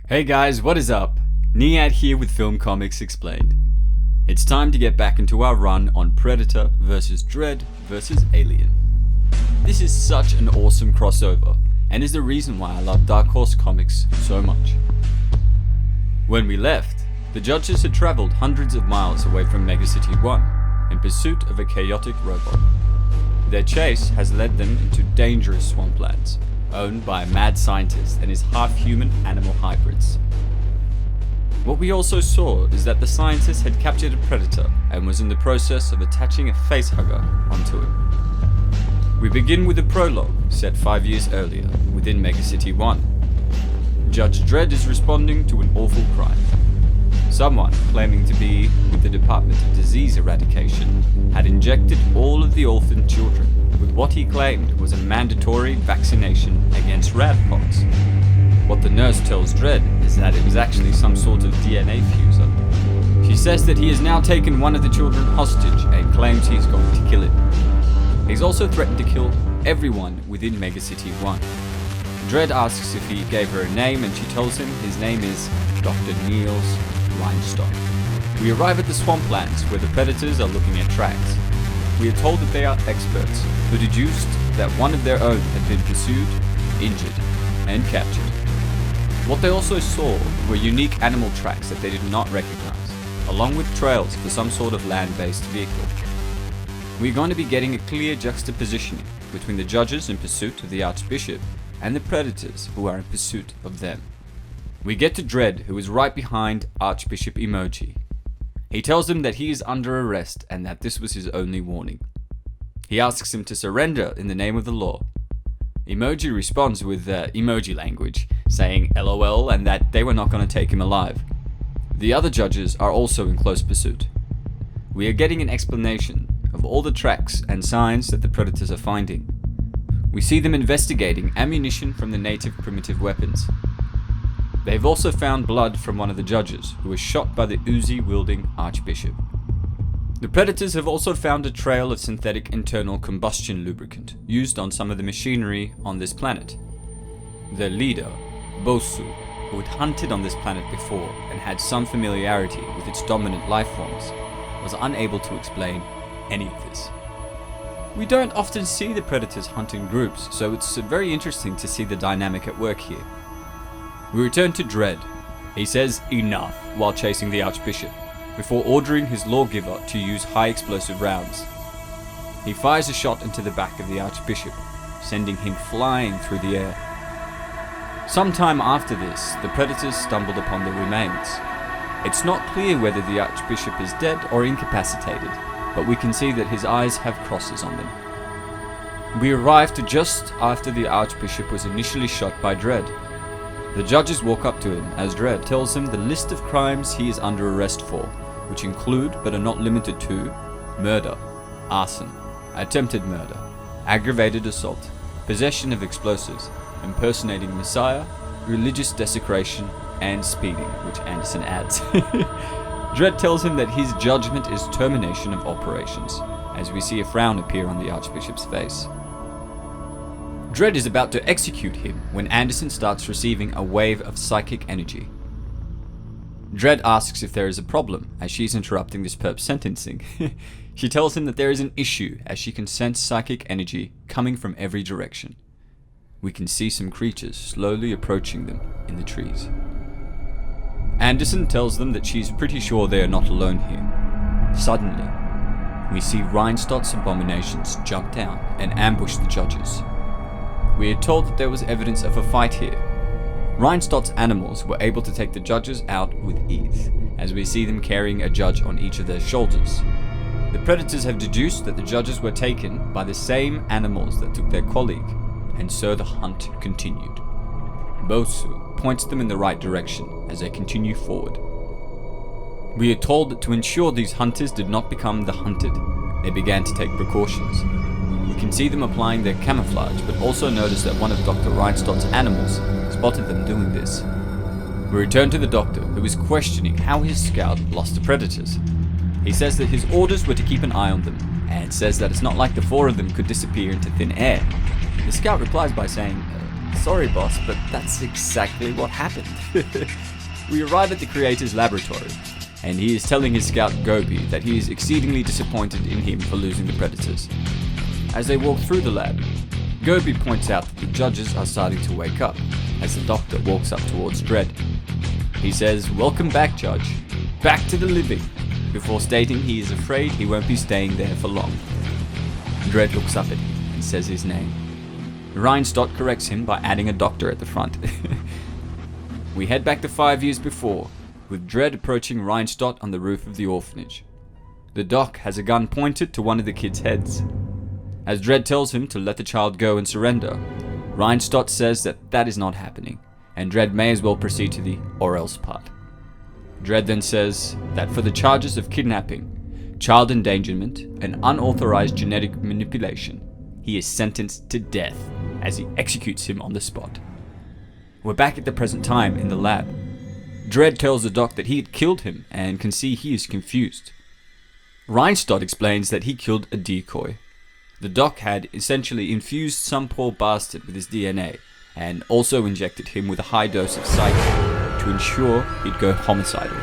Hey guys, what is up? Nihat here with Film Comics Explained. It's time to get back into our run on Predator vs Dredd vs Alien. This is such an awesome crossover, and is the reason why I love Dark Horse Comics so much. When we left, the judges had travelled hundreds of miles away from Megacity 1 in pursuit of a chaotic robot. Their chase has led them into dangerous swamplands, owned by a mad scientist and his half-human animal hybrids. What we also saw is that the scientist had captured a predator and was in the process of attaching a facehugger onto him. We begin with a prologue set 5 years earlier within Megacity 1. Judge Dredd is responding to an awful crime. Someone claiming to be with the Department of Disease Eradication had injected all of the orphan children with what he claimed was a mandatory vaccination against radpox. What the nurse tells Dredd is that it was actually some sort of DNA fuser. She says that he has now taken one of the children hostage and claims he's going to kill it. He's also threatened to kill everyone within Megacity 1. Dredd asks if he gave her a name and she tells him his name is Dr. Niels Limestone. We arrive at the swamplands where the predators are looking at tracks. We are told that they are experts who deduced that one of their own had been pursued, injured, and captured. What they also saw were unique animal tracks that they did not recognize, along with trails for some sort of land-based vehicle. We're going to be getting a clear juxtapositioning between the judges in pursuit of the Archbishop and the predators who are in pursuit of them. We get to Dredd, who is right behind Archbishop Emoji. He tells him that he is under arrest and that this was his only warning. He asks him to surrender in the name of the law. Emoji responds with emoji language, saying LOL and that they were not going to take him alive. The other judges are also in close pursuit. We are getting an explanation of all the tracks and signs that the predators are finding. We see them investigating ammunition from the native primitive weapons. They have also found blood from one of the judges, who was shot by the Uzi-wielding Archbishop. The predators have also found a trail of synthetic internal combustion lubricant used on some of the machinery on this planet. Their leader, Bosu, who had hunted on this planet before and had some familiarity with its dominant life forms, was unable to explain any of this. We don't often see the predators hunt in groups, so it's very interesting to see the dynamic at work here. We return to Dredd. He says enough while chasing the Archbishop, before ordering his lawgiver to use high explosive rounds. He fires a shot into the back of the Archbishop, sending him flying through the air. Sometime after this, the predators stumbled upon the remains. It's not clear whether the Archbishop is dead or incapacitated, but we can see that his eyes have crosses on them. We arrive to just after the Archbishop was initially shot by Dredd. The judges walk up to him as Dredd tells him the list of crimes he is under arrest for, which include but are not limited to murder, arson, attempted murder, aggravated assault, possession of explosives, impersonating Messiah, religious desecration, and speeding, which Anderson adds. Dredd tells him that his judgment is termination of operations, as we see a frown appear on the Archbishop's face. Dredd is about to execute him when Anderson starts receiving a wave of psychic energy. Dredd asks if there is a problem as she's interrupting this perp's sentencing. She tells him that there is an issue as she can sense psychic energy coming from every direction. We can see some creatures slowly approaching them in the trees. Anderson tells them that she's pretty sure they are not alone here. Suddenly, we see Reinstadt's abominations jump down and ambush the judges. We are told that there was evidence of a fight here. Reinstadt's animals were able to take the judges out with ease, as we see them carrying a judge on each of their shoulders. The predators have deduced that the judges were taken by the same animals that took their colleague, and so the hunt continued. Bosu points them in the right direction as they continue forward. We are told that to ensure these hunters did not become the hunted, they began to take precautions. We can see them applying their camouflage, but also notice that one of Dr. Reinstadt's animals spotted them doing this. We return to the doctor, who is questioning how his scout lost the predators. He says that his orders were to keep an eye on them, and says that it's not like the four of them could disappear into thin air. The scout replies by saying, Sorry boss, but that's exactly what happened. We arrive at the creator's laboratory, and he is telling his scout Gobi that he is exceedingly disappointed in him for losing the predators. As they walk through the lab, Gobi points out that the judges are starting to wake up as the doctor walks up towards Dredd. He says, "Welcome back, Judge. Back to the living," before stating he is afraid he won't be staying there for long. Dredd looks up at him and says his name. Reinstott corrects him by adding a doctor at the front. We head back to 5 years before, with Dredd approaching Reinstott on the roof of the orphanage. The doc has a gun pointed to one of the kids' heads. As Dredd tells him to let the child go and surrender, Reinstott says that that is not happening, and Dredd may as well proceed to the or else part. Dredd then says that for the charges of kidnapping, child endangerment, and unauthorized genetic manipulation, he is sentenced to death as he executes him on the spot. We're back at the present time in the lab. Dredd tells the doc that he had killed him and can see he is confused. Reinstott explains that he killed a decoy. The doc had essentially infused some poor bastard with his DNA and also injected him with a high dose of psyche to ensure he'd go homicidal.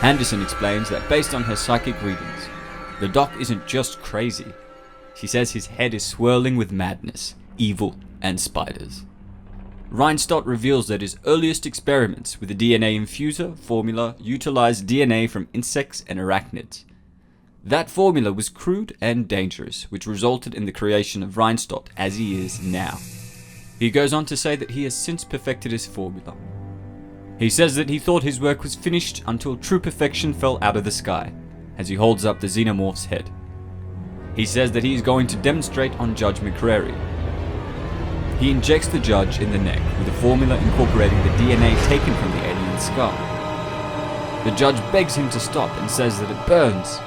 Anderson explains that based on her psychic readings, the doc isn't just crazy. She says his head is swirling with madness, evil, and spiders. Reinstott reveals that his earliest experiments with the DNA infuser formula utilized DNA from insects and arachnids. That formula was crude and dangerous, which resulted in the creation of Reinstott as he is now. He goes on to say that he has since perfected his formula. He says that he thought his work was finished until true perfection fell out of the sky, as he holds up the xenomorph's head. He says that he is going to demonstrate on Judge McCrary. He injects the judge in the neck with a formula incorporating the DNA taken from the alien skull. The judge begs him to stop and says that it burns.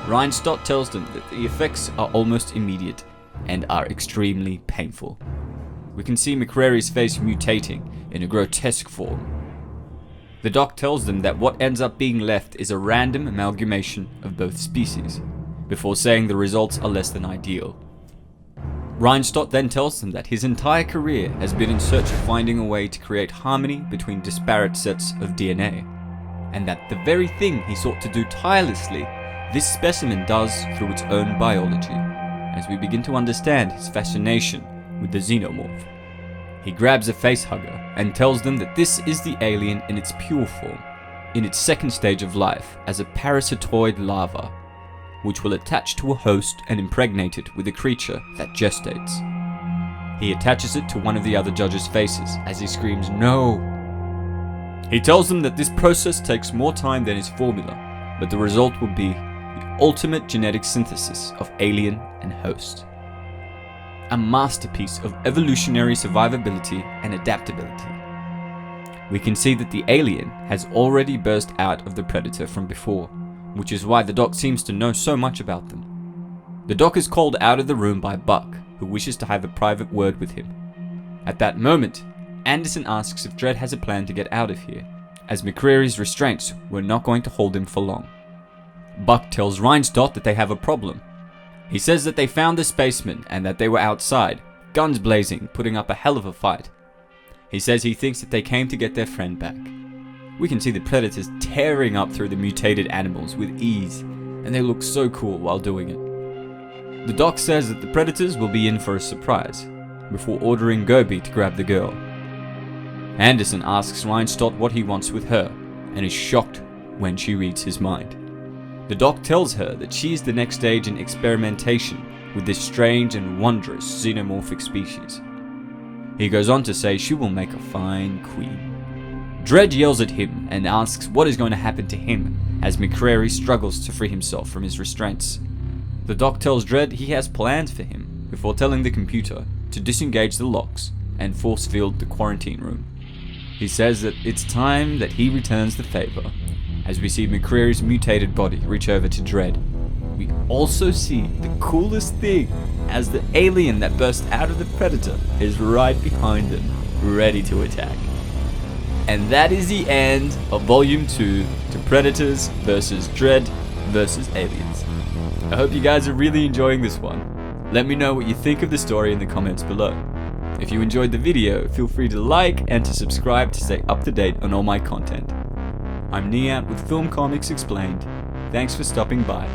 Reinstott tells them that the effects are almost immediate and are extremely painful. We can see McCrary's face mutating in a grotesque form. The doc tells them that what ends up being left is a random amalgamation of both species, before saying the results are less than ideal. Reinstott then tells them that his entire career has been in search of finding a way to create harmony between disparate sets of DNA, and that the very thing he sought to do tirelessly, this specimen does through its own biology, as we begin to understand his fascination with the xenomorph. He grabs a facehugger and tells them that this is the alien in its pure form, in its second stage of life as a parasitoid larva, which will attach to a host and impregnate it with a creature that gestates. He attaches it to one of the other judges' faces as he screams, "No!" He tells them that this process takes more time than his formula, but the result will be the ultimate genetic synthesis of alien and host. A masterpiece of evolutionary survivability and adaptability. We can see that the alien has already burst out of the predator from before, which is why the doc seems to know so much about them. The doc is called out of the room by Buck, who wishes to have a private word with him. At that moment, Anderson asks if Dredd has a plan to get out of here, as McCrary's restraints were not going to hold him for long. Buck tells Reinstott that they have a problem. He says that they found the spaceman and that they were outside, guns blazing, putting up a hell of a fight. He says he thinks that they came to get their friend back. We can see the predators tearing up through the mutated animals with ease, and they look so cool while doing it. The doc says that the predators will be in for a surprise, before ordering Gobi to grab the girl. Anderson asks Reinstott what he wants with her, and is shocked when she reads his mind. The doc tells her that she is the next stage in experimentation with this strange and wondrous xenomorphic species. He goes on to say she will make a fine queen. Dredd yells at him and asks what is going to happen to him as McCrary struggles to free himself from his restraints. The doc tells Dredd he has plans for him before telling the computer to disengage the locks and force field the quarantine room. He says that it's time that he returns the favor, as we see McCrary's mutated body reach over to Dredd. We also see the coolest thing, as the alien that burst out of the predator is right behind them, ready to attack. And that is the end of Volume 2 to Predators vs. Dredd vs. Aliens. I hope you guys are really enjoying this one. Let me know what you think of the story in the comments below. If you enjoyed the video, feel free to like and to subscribe to stay up to date on all my content. I'm Niat with Film Comics Explained. Thanks for stopping by.